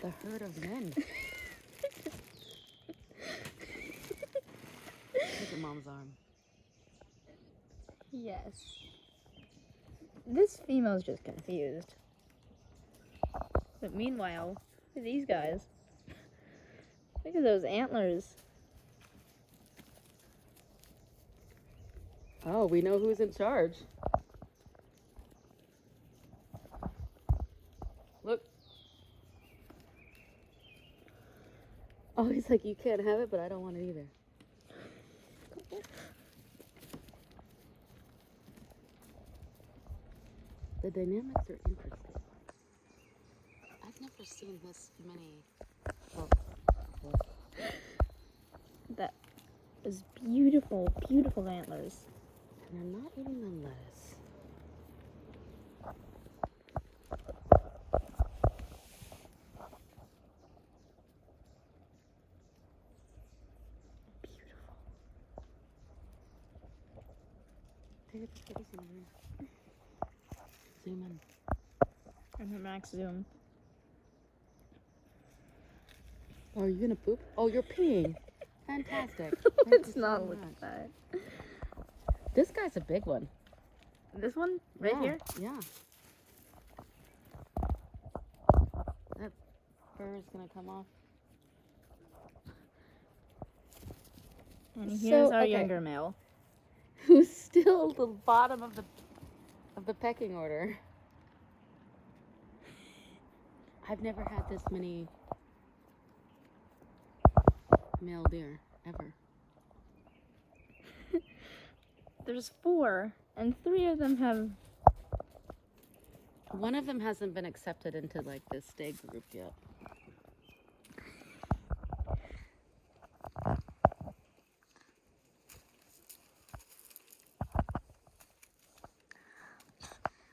The herd of men. Look at Mom's arm. Yes. This female's just confused. But meanwhile, look at these guys. Look at those antlers. Oh, we know who's in charge. Look. Oh, he's like, you can't have it, but I don't want it either. The dynamics are interesting. I've never seen this many. That is beautiful, beautiful antlers. And they're not eating the lettuce. Beautiful. Take it to the zoom in. And the max zoom. Oh, are you gonna poop? Oh, you're peeing. Fantastic. Let's not look at that. This guy's a big one. This one? Right Yeah, here? Yeah. That fur is gonna come off. And here's our okay. younger male. Who's still the bottom of the pecking order. I've never had this many male deer ever. There's 4, and 3 of them have... One of them hasn't been accepted into like this stag group yet.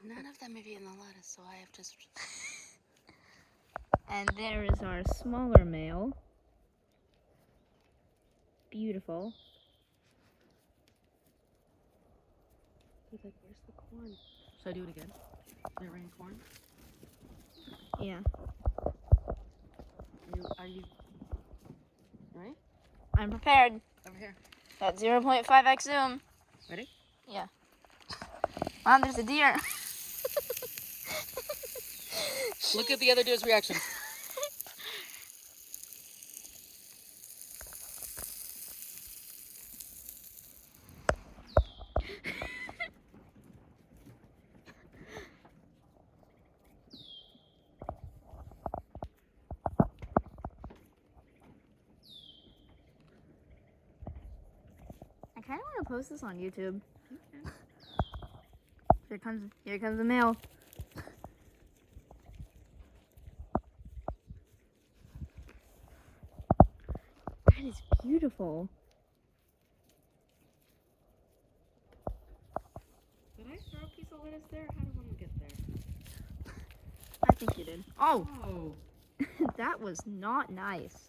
None of them have eaten the lettuce, so I have just... And there is our smaller male. Beautiful. He's like, where's the corn? Should I do it again? Did it rain corn? Yeah. Are you right? I'm prepared. Over here. At 0.5x zoom. Ready? Yeah. Mom, there's a deer. Look at the other deer's reaction. I kind of want to post this on YouTube. Okay. Here comes the male. That is beautiful. Did I throw a piece of lettuce there? How did one get there? I think you did. Oh, Oh. that was not nice.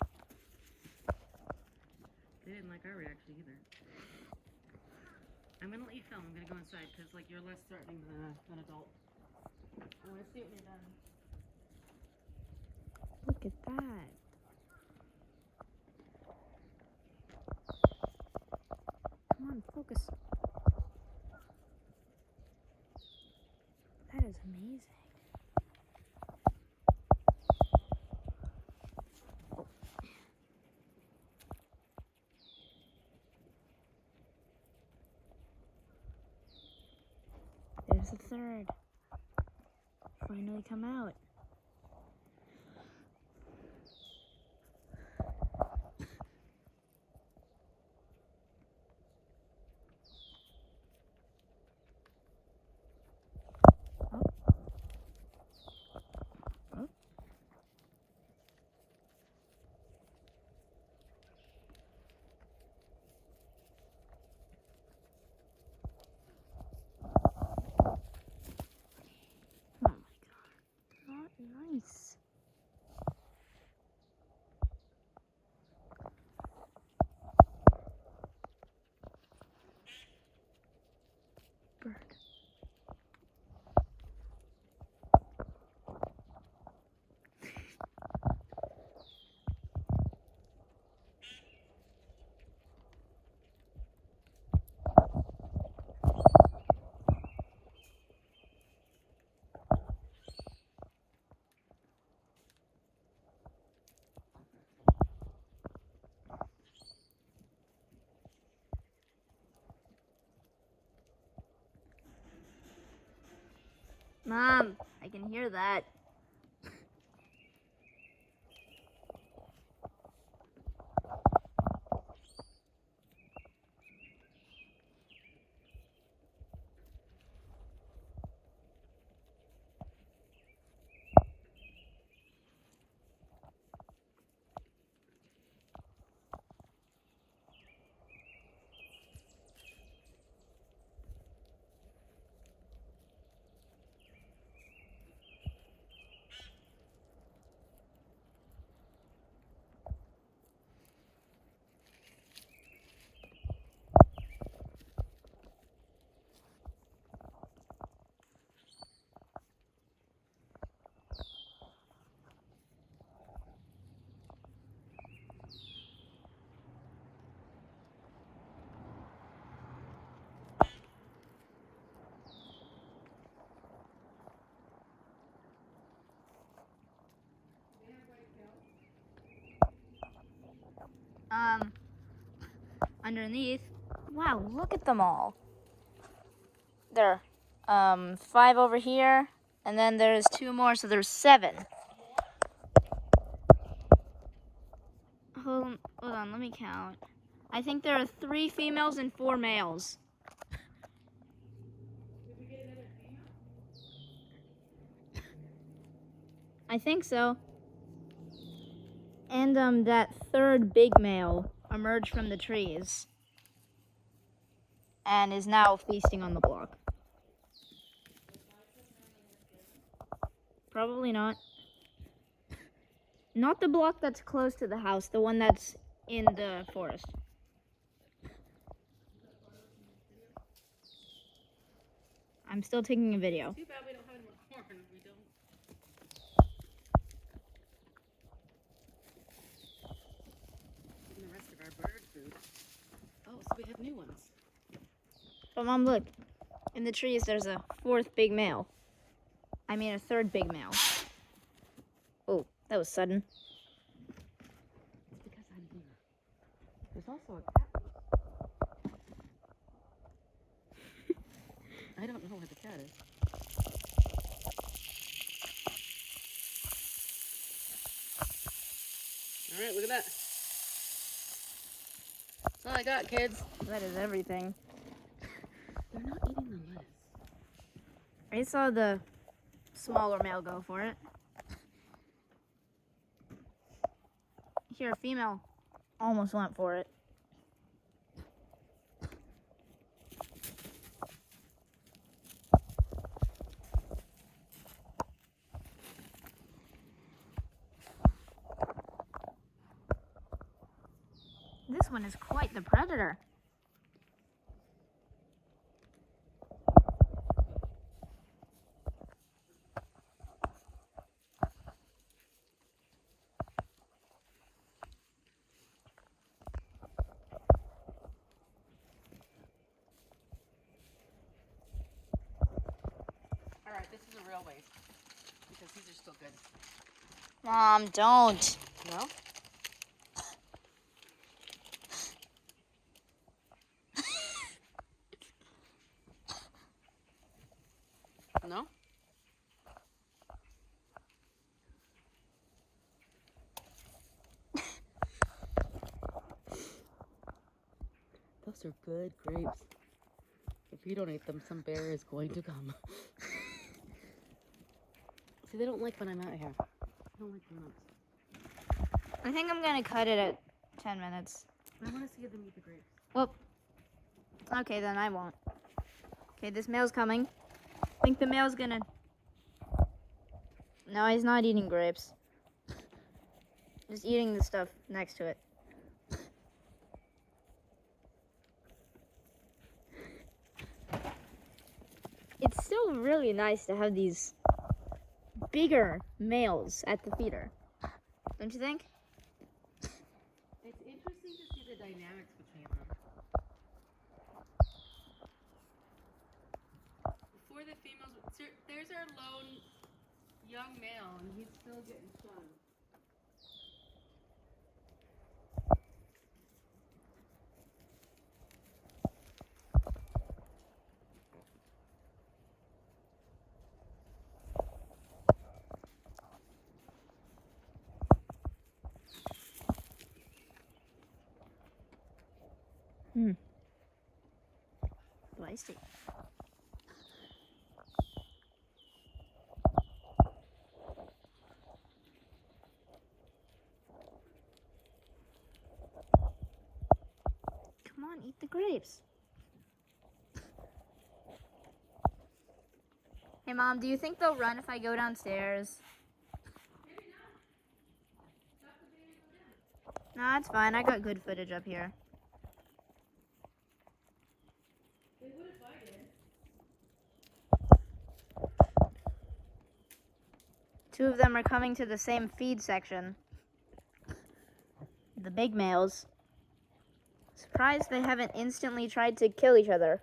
They didn't like our reaction either. I'm gonna let you film. I'm gonna go inside because like you're less threatening than an adult. I want to see what you've done. Look at that. Come on, focus. That is amazing. There's the third. Finally come out. Oh my god. Mom, I can hear that. Underneath. Wow, look at them all. There are 5 over here, and then there's 2 more, so there's 7. Hold on, let me count. I think there are 3 females and 4 males. Did we get another female? I think so. And that 3rd big male emerged from the trees and is now feasting on the block. Probably not. Not the block that's close to the house, the one that's in the forest. I'm still taking a video. Too bad we don't have any more corn. We don't. And the rest of our bird food. Oh, so we have new ones. But Mom, look. In the trees, there's a 4th big male. I mean, a 3rd big male. Oh, that was sudden. It's because I'm here. There's also a cat. I don't know where the cat is. All right, look at that. That's all I got, kids. That is everything. They're not eating the lettuce. I saw the smaller male go for it. Here, a female almost went for it. This one is quite the predator. All right, this is a real waste because these are still good. Mom, don't. No? No? Those are good grapes. If you don't eat them, some bear is going to come. See, they don't like when I'm out here. They don't like grown-ups. I think I'm gonna cut it at 10 minutes. I want to see them eat the grapes. Well, okay, then I won't. Okay, this male's coming. I think the male's gonna... No, he's not eating grapes. Just eating the stuff next to it. It's still really nice to have these bigger males at the feeder. Don't you think? It's interesting to see the dynamics between them. Before the females, there's our lone young male, and he's still getting stung. tasty. Come on, eat the grapes. Hey, Mom, do you think they'll run if I go downstairs? No, it's fine. I got good footage up here. They would if I did. Two of them are coming to the same feed section. The big males. Surprised they haven't instantly tried to kill each other.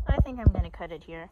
I think I'm gonna cut it here.